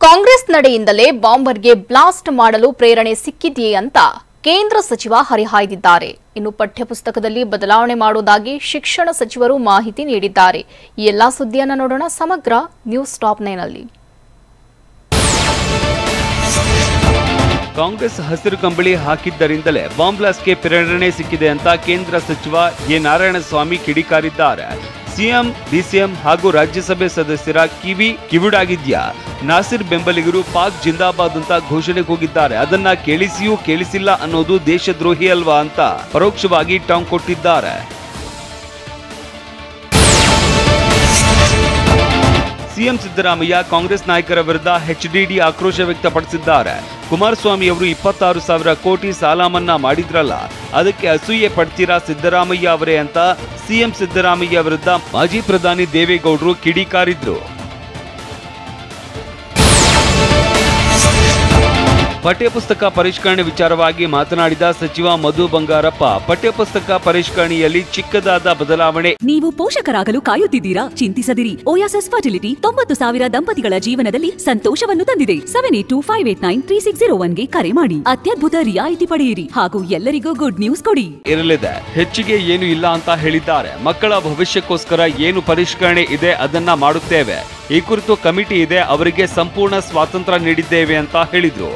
Congress ನಡೆಯಿಂದಲೇ ಬಾಂಬರ್ಗೆ blast ಮಾಡಲು ಪ್ರೇರಣೆ ಸಿಕ್ಕಿದೆಯೇ ಅಂತ ಕೇಂದ್ರ ಸಚಿವ ಹರಿಹಾಯ್ದಿದ್ದಾರೆ. ಇನ್ನು ಪಠ್ಯಪುಸ್ತಕದಲ್ಲಿ ಬದಲಾವಣೆ ಮಾಡುವುದಾಗಿ ಶಿಕ್ಷಣ ಸಚಿವರು ಮಾಹಿತಿ ನೀಡಿದ್ದಾರೆ. ಈ ಎಲ್ಲಾ ಸುದ್ದಿಯನ್ನು ನೋಡೋಣ ಸಮಗ್ರ ನ್ಯೂಸ್ ಟಾಪ್ 9 ನಲ್ಲಿ. ಕಾಂಗ್ರೆಸ್ ಹಸಿರು ಕಂಬಳಿ ಹಾಕಿದ್ದರಿಂದಲೇ ಬಾಂಬ್ ಬ್ಲಾಸ್ಟ್ಗೆ ಪ್ರೇರಣೆ ಸಿಕ್ಕಿದೆ ಅಂತ ಕೇಂದ್ರ ಸಚಿವ ಎ ನಾರಾಯಣಸ್ವಾಮಿ ಕಿಡಿಕಾರಿದ್ದಾರೆ. ಸಿಎಂ, ಡಿಸಿಎಂ ಹಾಗೂ ರಾಜ್ಯಸಭೆ ಸದಸ್ಯರ ಕಿವಿಡಾಗಿದ್ಯಾ? ನಾಸಿರ್ ಬೆಂಬಲಿಗರು ಪಾಕ್ ಜಿಂದಾಬಾದ್ ಅಂತ ಘೋಷಣೆ ಕೂಗಿದ್ದಾರೆ. ಅದನ್ನ ಕೇಳಿಸಿಯೂ ಕೇಳಿಸಿಲ್ಲ ಅನ್ನೋದು ದೇಶದ್ರೋಹಿ ಅಲ್ವಾ ಅಂತ ಪರೋಕ್ಷವಾಗಿ ಟಾಂಗ್ ಕೊಟ್ಟಿದ್ದಾರೆ. ಸಿಎಂ ಸಿದ್ದರಾಮಯ್ಯ ಕಾಂಗ್ರೆಸ್ ನಾಯಕರ ವಿರುದ್ಧ ಎಚ್ಡಿಡಿ ಆಕ್ರೋಶ ವ್ಯಕ್ತಪಡಿಸಿದ್ದಾರೆ. ಕುಮಾರಸ್ವಾಮಿ ಅವರು 26,000 ಕೋಟಿ ಸಾಲ ಮನ್ನಾ ಮಾಡಿದ್ರಲ್ಲ, ಅದಕ್ಕೆ ಅಸೂಯೆ ಪಡ್ತೀರಾ ಸಿದ್ದರಾಮಯ್ಯ ಅವರೇ ಅಂತ ಸಿಎಂ ಸಿದ್ದರಾಮಯ್ಯ ವಿರುದ್ಧ ಮಾಜಿ ಪ್ರಧಾನಿ ದೇವೇಗೌಡರು ಕಿಡಿಕಾರಿದ್ರು. ಪಠ್ಯಪುಸ್ತಕ ಪರಿಷ್ಕರಣೆ ವಿಚಾರವಾಗಿ ಮಾತನಾಡಿದ ಸಚಿವ ಮಧು ಬಂಗಾರಪ್ಪ, ಪಠ್ಯಪುಸ್ತಕ ಪರಿಷ್ಕರಣೆಯಲ್ಲಿ ಚಿಕ್ಕದಾದ ಬದಲಾವಣೆ. ನೀವು ಪೋಷಕರಾಗಲು ಕಾಯುತ್ತಿದ್ದೀರಾ? ಚಿಂತಿಸದಿರಿ. ಓಯಾಸಿಸ್ ಫರ್ಟಿಲಿಟಿ 90,000 ದಂಪತಿಗಳ ಜೀವನದಲ್ಲಿ ಸಂತೋಷವನ್ನು ತಂದಿದೆ. 7825893601ಗೆ ಕರೆ ಮಾಡಿ ಅತ್ಯದ್ಭುತ ರಿಯಾಯಿತಿ ಪಡೆಯಿರಿ ಹಾಗೂ ಎಲ್ಲರಿಗೂ ಗುಡ್ ನ್ಯೂಸ್ ಕೊಡಿ. ಇರಲಿದೆ, ಹೆಚ್ಚಿಗೆ ಏನು ಇಲ್ಲ ಅಂತ ಹೇಳಿದ್ದಾರೆ. ಮಕ್ಕಳ ಭವಿಷ್ಯಕ್ಕೋಸ್ಕರ ಏನು ಪರಿಷ್ಕರಣೆ ಇದೆ ಅದನ್ನ ಮಾಡುತ್ತೇವೆ. ಈ ಕುರಿತು ಕಮಿಟಿ ಇದೆ, ಅವರಿಗೆ ಸಂಪೂರ್ಣ ಸ್ವಾತಂತ್ರ್ಯ ನೀಡಿದ್ದೇವೆ ಅಂತ ಹೇಳಿದ್ರು.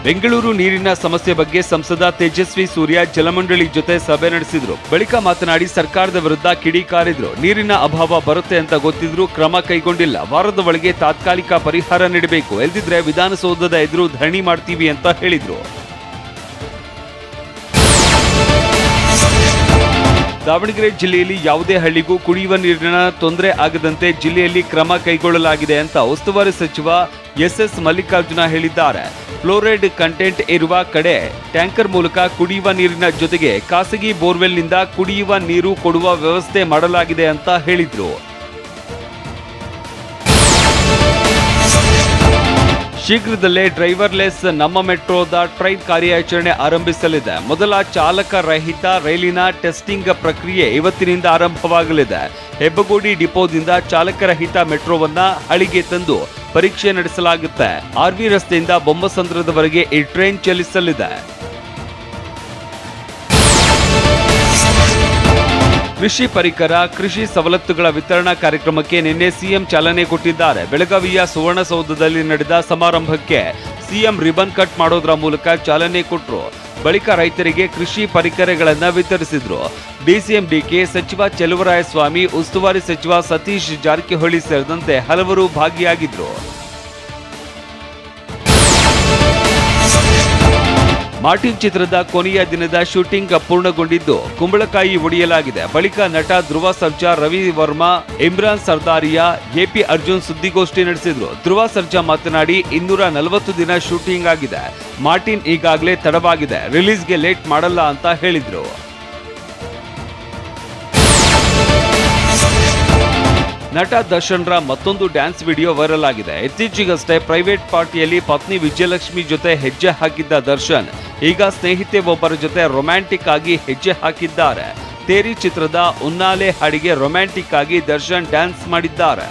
ಬೆಂಗಳೂರು ನೀರಿನ ಸಮಸ್ಯೆ ಬಗ್ಗೆ ಸಂಸದ ತೇಜಸ್ವಿ ಸೂರ್ಯ ಜಲಮಂಡಳಿ ಜೊತೆ ಸಭೆ ನಡೆಸಿದ್ರು. ಬಳಿಕ ಮಾತನಾಡಿ ಸರ್ಕಾರದ ವಿರುದ್ಧ ಕಿಡಿಕಾರಿದ್ರು. ನೀರಿನ ಅಭಾವ ಬರುತ್ತೆ ಅಂತ ಗೊತ್ತಿದ್ರು, ಕ್ರಮ ಕೈಗೊಂಡಿಲ್ಲ. ವಾರದ ಒಳಗೆ ತಾತ್ಕಾಲಿಕ ಪರಿಹಾರ ನೀಡಬೇಕು, ಇಲ್ಲದಿದ್ರೆ ವಿಧಾನಸೌಧದ ಎದುರು ಧರಣಿ ಮಾಡ್ತೀವಿ ಅಂತ ಹೇಳಿದ್ರು. ದಾವಣಗೆರೆ ಜಿಲ್ಲೆಯಲ್ಲಿ ಯಾವುದೇ ಹಳ್ಳಿಗೂ ಕುಡಿಯುವ ನೀರಿನ ತೊಂದರೆ ಆಗದಂತೆ ಜಿಲ್ಲೆಯಲ್ಲಿ ಕ್ರಮ ಕೈಗೊಳ್ಳಲಾಗಿದೆ ಅಂತ ಉಸ್ತುವಾರಿ ಸಚಿವ ಎಸ್ ಮಲ್ಲಿಕಾರ್ಜುನ ಹೇಳಿದ್ದಾರೆ. ಫ್ಲೋರೈಡ್ ಕಂಟೆಂಟ್ ಇರುವ ಕಡೆ ಟ್ಯಾಂಕರ್ ಮೂಲಕ ಕುಡಿಯುವ ನೀರಿನ ಜೊತೆಗೆ ಖಾಸಗಿ ಬೋರ್ವೆಲ್ನಿಂದ ಕುಡಿಯುವ ನೀರು ಕೊಡುವ ವ್ಯವಸ್ಥೆ ಮಾಡಲಾಗಿದೆ ಅಂತ ಹೇಳಿದ್ರು. ಶೀಘ್ರದಲ್ಲೇ ಡ್ರೈವರ್ಲೆಸ್ ನಮ್ಮ ಮೆಟ್ರೋದ ಟ್ರೈನ್ ಕಾರ್ಯಾಚರಣೆ ಆರಂಭಿಸಲಿದೆ. ಮೊದಲ ಚಾಲಕ ರಹಿತ ರೈಲಿನ ಟೆಸ್ಟಿಂಗ್ ಪ್ರಕ್ರಿಯೆ ಇವತ್ತಿನಿಂದ ಆರಂಭವಾಗಲಿದೆ. ಹೆಬ್ಬಗೋಡಿ ಡಿಪೋದಿಂದ ಚಾಲಕರಹಿತ ಮೆಟ್ರೋವನ್ನ ಹಳಿಗೆ ತಂದು ಪರೀಕ್ಷೆ ನಡೆಸಲಾಗುತ್ತೆ. ಆರ್ವಿ ರಸ್ತೆಯಿಂದ ಬೊಮ್ಮಸಂದ್ರದವರೆಗೆ ಈ ಟ್ರೈನ್ ಚಲಿಸಲಿದೆ. ಕೃಷಿ ಪರಿಕರ, ಕೃಷಿ ಸವಲತ್ತುಗಳ ವಿತರಣಾ ಕಾರ್ಯಕ್ರಮಕ್ಕೆ ನಿನ್ನೆ ಸಿಎಂ ಚಾಲನೆ ಕೊಟ್ಟಿದ್ದಾರೆ. ಬೆಳಗಾವಿಯ ಸುವರ್ಣಸೌಧದಲ್ಲಿ ನಡೆದ ಸಮಾರಂಭಕ್ಕೆ ಸಿಎಂ ರಿಬನ್ ಕಟ್ ಮಾಡೋದ್ರ ಮೂಲಕ ಚಾಲನೆ ಕೊಟ್ಟರು. ಬಳಿಕ ರೈತರಿಗೆ ಕೃಷಿ ಪರಿಕರಗಳನ್ನು ವಿತರಿಸಿದ್ರು. ಡಿಸಿಎಂ ಡಿಕೆ, ಸಚಿವ ಚೆಲುವರಾಯಸ್ವಾಮಿ, ಉಸ್ತುವಾರಿ ಸಚಿವ ಸತೀಶ್ ಜಾರಕಿಹೊಳಿ ಸೇರಿದಂತೆ ಹಲವರು ಭಾಗಿಯಾಗಿದ್ರು. ಮಾರ್ಟಿನ್ ಚಿತ್ರದ ಕೊನೆಯ ದಿನದ ಶೂಟಿಂಗ್ ಪೂರ್ಣಗೊಂಡಿದ್ದು ಕುಂಬಳಕಾಯಿ ಒಡೆಯಲಾಗಿದೆ. ಬಳಿಕ ನಟ ಧ್ರುವ ಸರ್ಜಾ, ರವಿ ವರ್ಮಾ, ಇಮ್ರಾನ್ ಸರ್ದಾರಿಯಾ, ಎಪಿ ಅರ್ಜುನ್ ಸುದ್ದಿಗೋಷ್ಠಿ ನಡೆಸಿದ್ರು. ಧ್ರುವ ಸರ್ಜಾ ಮಾತನಾಡಿ, 240 ದಿನ ಶೂಟಿಂಗ್ ಆಗಿದೆ. ಮಾರ್ಟಿನ್ ಈಗಾಗಲೇ ತಡವಾಗಿದೆ, ರಿಲೀಸ್ಗೆ ಲೇಟ್ ಮಾಡಲ್ಲ ಅಂತ ಹೇಳಿದ್ರು. ನಟ ದರ್ಶನ್ರ ಮತ್ತೊಂದು ಡ್ಯಾನ್ಸ್ ವಿಡಿಯೋ ವೈರಲ್ ಆಗಿದೆ. ಇತ್ತೀಚೆಗಷ್ಟೇ ಪ್ರೈವೇಟ್ ಪಾರ್ಟಿಯಲ್ಲಿ ಪತ್ನಿ ವಿಜಯಲಕ್ಷ್ಮಿ ಜೊತೆ ಹೆಜ್ಜೆ ಹಾಕಿದ್ದ ದರ್ಶನ್ ಈಗ ಸ್ನೇಹಿತೆ ಒಬ್ಬರ ಜೊತೆ ರೊಮ್ಯಾಂಟಿಕ್ ಆಗಿ ಹೆಜ್ಜೆ ಹಾಕಿದ್ದಾರೆ. ತೇರಿ ಚಿತ್ರದ ಉನ್ನಾಲೆ ಹಾಡಿಗೆ ರೊಮ್ಯಾಂಟಿಕ್ ಆಗಿ ದರ್ಶನ್ ಡ್ಯಾನ್ಸ್ ಮಾಡಿದ್ದಾರೆ.